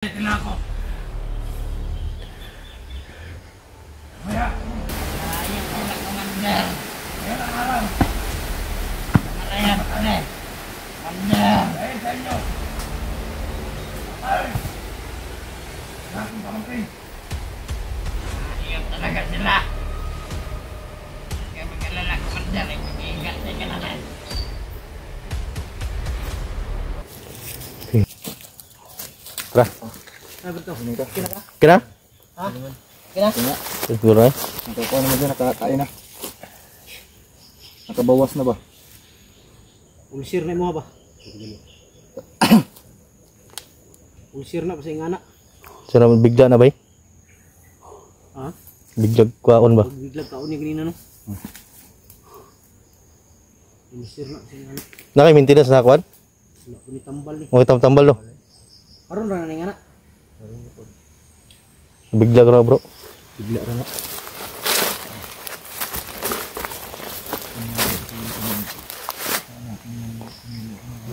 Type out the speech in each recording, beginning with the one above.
Kailangan ko. Kaya, ayun ko na commander. Kaya lang alam. Kamarayan ka na eh. Commander. Dahil sa inyo. Ay. Nakong pamangkin. Ayun talaga sila. Kaya mag-alala commander. Ipigigat na ka naman. Tara. Kena? Ha? Kena? Siguro eh. Nakakuha naman dyan, nakakain na. Nakabawas na ba? Ulsir na mo ba? Ulsir na kasi nga na. Sana bigla na ba eh? Ha? Biglag kuwaon ba? Biglag kaon niya ganina no? Ulsir na kasi nga na. Naka-maintenance na kuwan? Wala ko ni tambal ni. Okay, tambal no? Karon ra na nga na. Bigla ka na bro. Bigla ra na.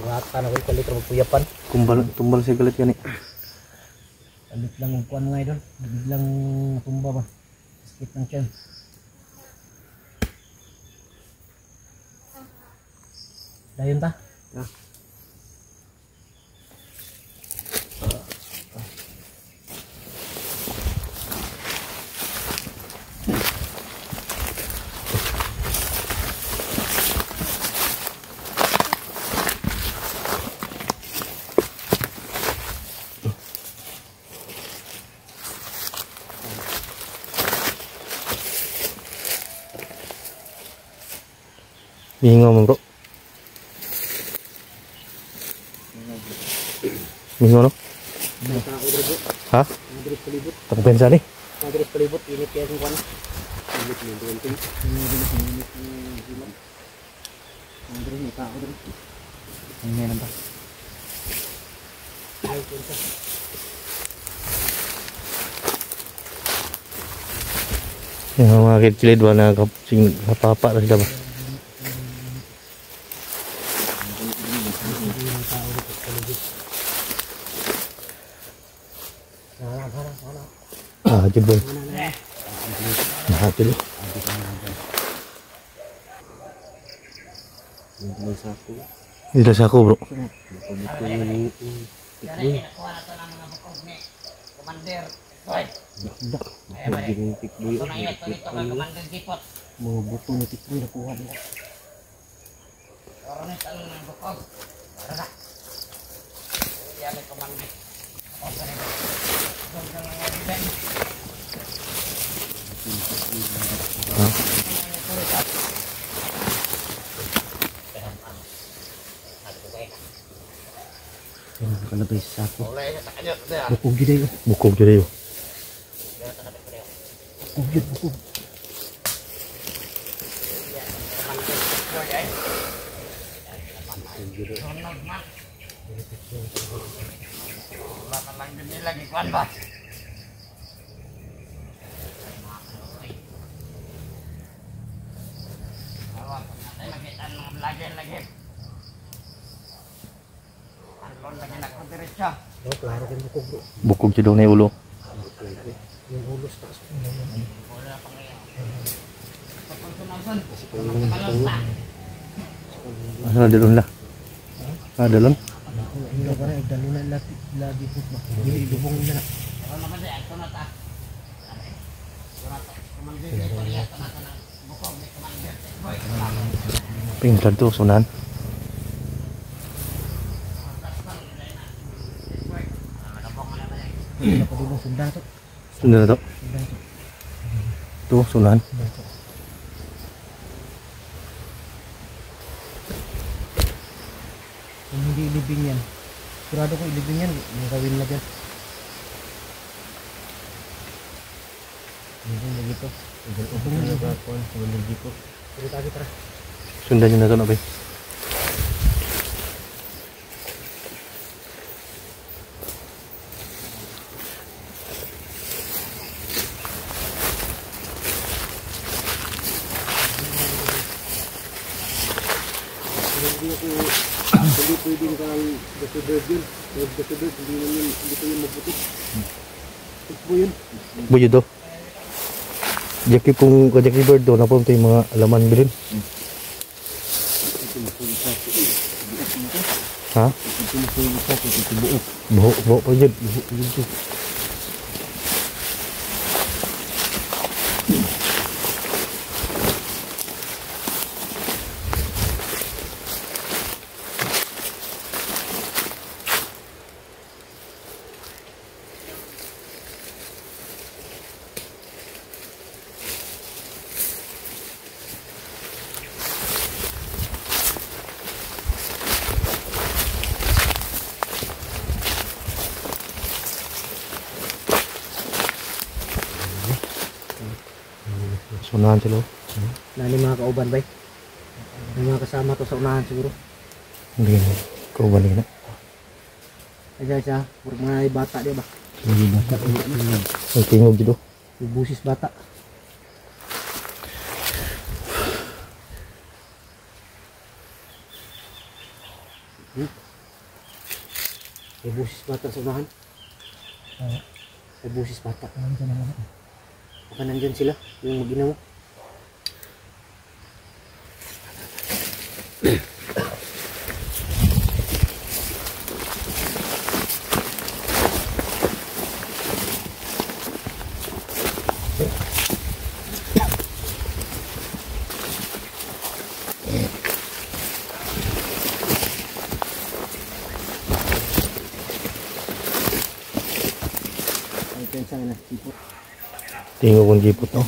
Rata na ko kalit ra magpuyapan. Tumbal siya galit yan eh. Kalit lang ang kuan nga idol. Biglang tumba ba. Sakit ng tiyan. Dayon ta? Bingo mo bro. Bingo no? Ha? Madrid palibot. Takong pensa ni? Madrid palibot. Init kaya kung kuan. Init mo doon ting. Init ng hilang. Madrid may tao doon. Ang meron ba? Ay, punta. Yung mga kilid ba na kapapa na sila ba? Ah, jud boy. Nah, jud. Ini saku, bro. Yari, nakuha na ito ng mga bukog ni Commander. Hoy. Ito na yun, ito ka Commander Gipot. Mga buto ni Tikboy nakuha nila. Oro na ito ng bukog. Tara. Yari, Commander. Ako sa rin. Ito ka lang yung Ben. Yan ang kalabay sa sako. Ulay na sa kanyot. Bukog gid ayo. Bukog jud yo. Bukog gid bukog. Sunod na. Wala ka lang din nila gikuan ba? Awak, natin makita ng lagi. Anlon lagi na ko diretso. Oh, klaro kay bukog bro. Bukog jud na ulo. Yung ulos taas. Wala pang iyan. Kapag sunasan, Asa na dalon la? Ah, dalon. Ilo para idalo na lagi put ba. Dili lubong na. Ano naman di, ito na ta. Ito na ta. Commander, ito na ta ng bukog ni Commander. Boy, Pingsan to sunan. Ilo pa dilo sundato. Sunan na to. Sundato. To sunan. Sundato. Kung hindi ilibing yan. Sigurado ko ilibing yan. May gawin na dyan. Ilibing na dito. Ilibing na dito. Pero tayo tara. Sundan nyo na to na ba? Hindi pwedeng kang gasider yun. Kasi doon, hindi ko yun mabuti. Tikbo yun. Buyo do. Jackie kung Jackie Bird do, napunta yung mga laman bilin. Ha? Buho pa dyan. Sunahan sila. Nani mga kauban ba? May mga kasama to sa unahan siguro. Hindi na. Ikaw ba na? Aja siya, puro mga bata dia ba? Ang tingog dito. Yung busis bata. May busis bata sa unahan. May busis bata. Baka nandyan sila, yung mag-ina mo. Ay, pensa nga na, sipot. Tingog kong jipot, no?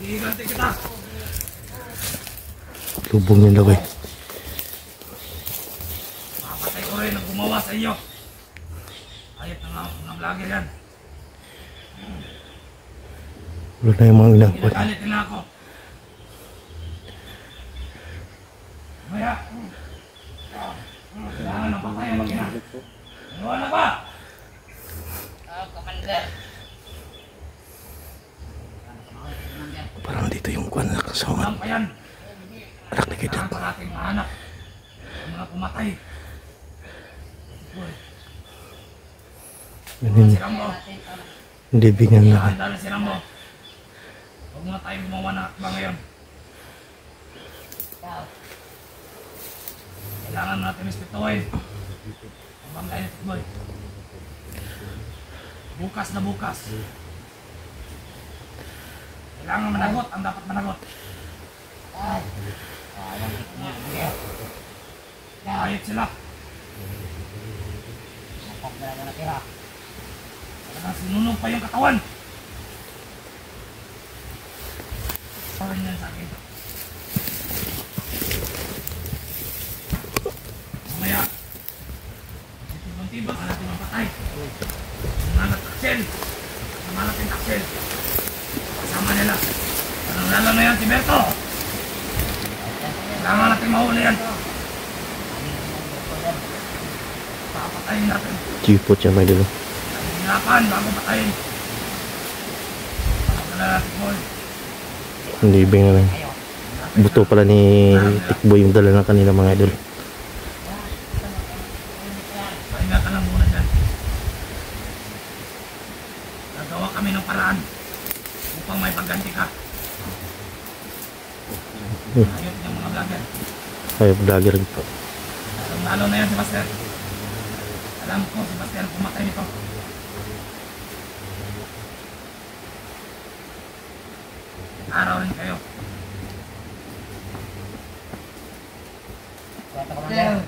Iganti kita. Lubong nila ba? Papatay ko rin ang gumawa sa inyo. Ayot ng vlogger yan. Wala na yung mga inakot. Ginagalit nila ako. Maya. Kailangan ng patayan mag-ina. Iwan na ba? Commander. Parang dito yung kwan na kasama. Alam pa yan. Anak na kita. Kailangan pa natin mahanap ang mga pumatay. Ganun. Si Rambo. Hindi bingan na. Handa na si Rambo. Huwag muna tayong gumawa na akba ngayon. Kailangan natin respetuhin ang bangkay ni Tikboy. Bukas na bukas. Kailangan managot ang dapat managot. Ayot sila. Talagang sinunog pa yung katawan. Parang yan sa akin. Mamaya, tibang-tibang ka natin ang patay. Mga taksel. Sama natin taksel. Kasama nila. Lalo na yan si Berto. Kailangan natin mahuli yan. Papatayin natin. Jipot siya may dilo. Hinapan bago patayin. Pakatala natin boy. Hindi bingan na lang. Buto pala ni Tikboy yung dala ng kanila mga idol. Pahinga ka lang muna dyan. Gagawa kami ng paraan upang may pagganti ka. Ayot yung mga vlogger. Ay, vlogger dito. Lalo na yan si Master. Alam ko si Bastian pumatay nito. Araw rin kayo. Commander!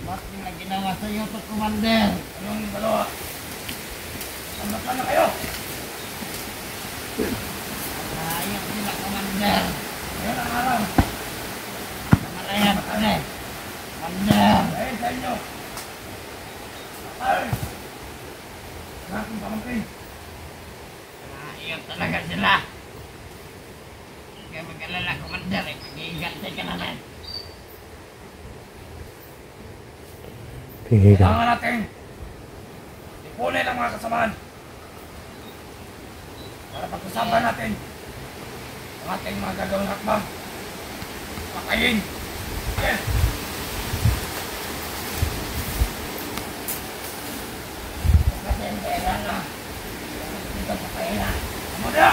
Bakit na ginawa sa iyo ito, Commander? Anong dalawa? Saan na kayo? Ayok nila, Commander. Ngayon ang araw. Kamarayan kami. Commander! Dahil sa inyo. Ay! Bakit pamangkin? Ayok talaga sila. Kaya mag-alala, Commander. Pag-iigantay ka namin. Kailangan natin ipunin ang mga kasamahan para pag-usapan natin ang ating mga gagawing hakbang. Pakayin! Yes! Pagkasin kailan na dito pakayin na. Kamuda!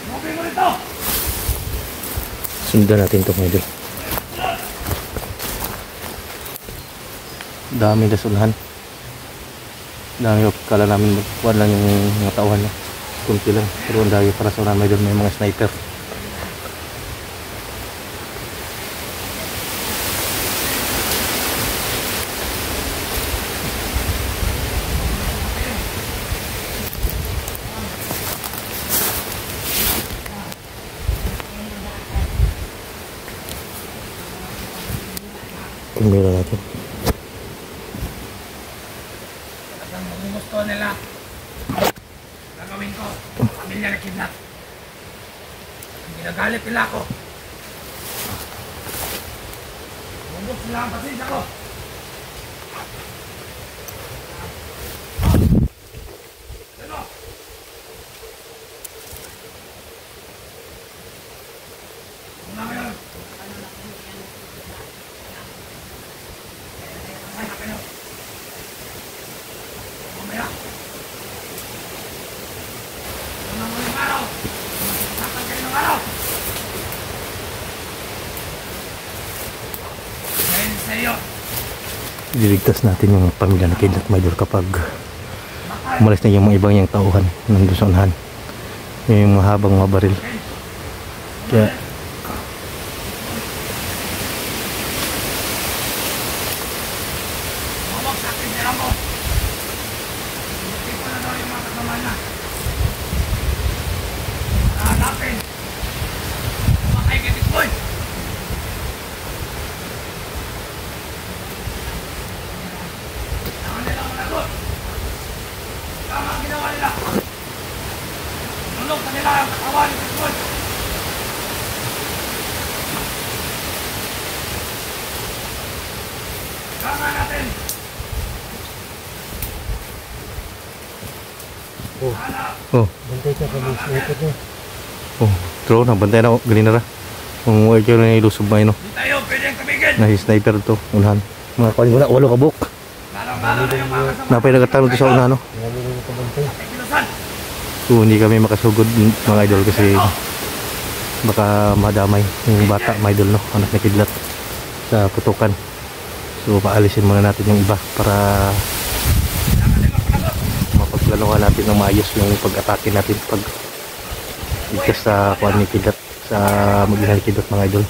Moving mo rito! Sundan natin ito, medyo. Dami dasulahan. Dami kala namin magkuhan lang yung mga tauhan niya. Kunti lang. Pero ang dami para sa unahan, may doon may mga sniper. Tingnan natin. Kung gusto nila, gagawin ko, pamilya na kidnap. Ginagalit nila ako. Bundok sila ang pasensya ko. Sino? Una ngayon. Ay, na kayo. Mamaya. Una mo yung araw. Sakal kayo ng araw. Dahil sa iyo. Diligtas natin yung pamilya na kidnap, Maidol, kapag umalis na yung mga ibang yung tauhan nandun sa unahan. Yung mahabang mga baril. Kaya Mawag sa akin nila mo. Hindi ko na daw yung mga kasama na. Hanapin. Kumakay kay Tikboy. Kailangan nila managot. Tama ang ginawa nila. Nulog sa nila ang katawan ni Tikboy. Tama natin. Hanap. oh, Bantay ka kami sniper niya. oh, true na bantay na ganina ra. Kung wala kayo na ilusob may no. Di tayo pwedeng tumigil. Na sniper to unahan. Mga kuan wala walo ka buk. Lalong-lalo na yung mga kasama. Napay nagatanong to sa unahan no. Ngayon yung kabantay. Ay, kilusan. So hindi kami makasugod mga idol kasi baka madamay yung bata, mga idol, no, anak na kidlat sa putukan. So paalisin muna natin yung iba para mapagplanuhan natin ng maayos yung pag-atake natin pag ligtas sa kuan ni kidlat, sa mag-ina ni kidlat, mga idol.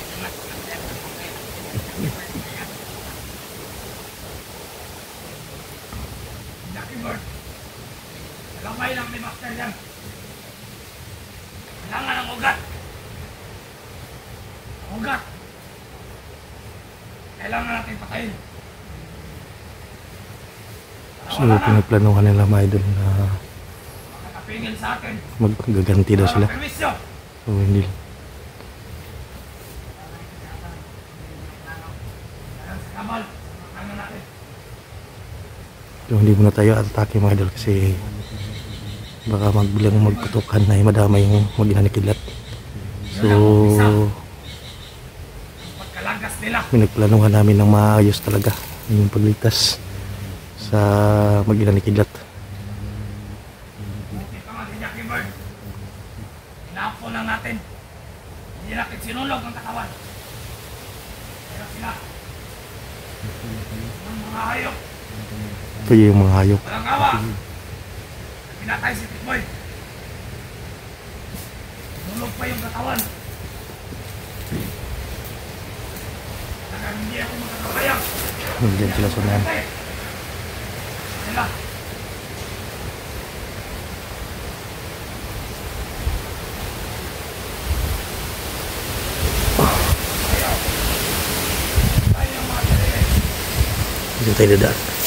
Jackie Bird. Lamay lang ni Master yan. Kailangan ng ugat. Ugat. Kailangan natin patayin. So pinaplanuhan nila, mga idol, na Makakapingin sa akin. maggaganti daw sila. Permisyo. So hindi Kailangan sa kabal. Ano natin? So, hindi muna tayo atake, mga idol, kasi baka magbilang magputukan na madamay yung mag-ina ni kidlat. So Pagkalagas nila. pinagplanuhan namin ng maayos talaga yung pagligtas sa mag-ina ni kidlat. Hindi pa nga si Jackie Bird. Inapo lang natin. Hindi natin sinulog ang katawan. Pero sila. Ang mga hayop. Ito yung mga hayop. Walang awa. Pinatay si Tikboy. Nulog pa yung katawan. Talagang hindi ako makakabayang. Diyan sila sa unahan. Sila. Diyan tayo dadaan.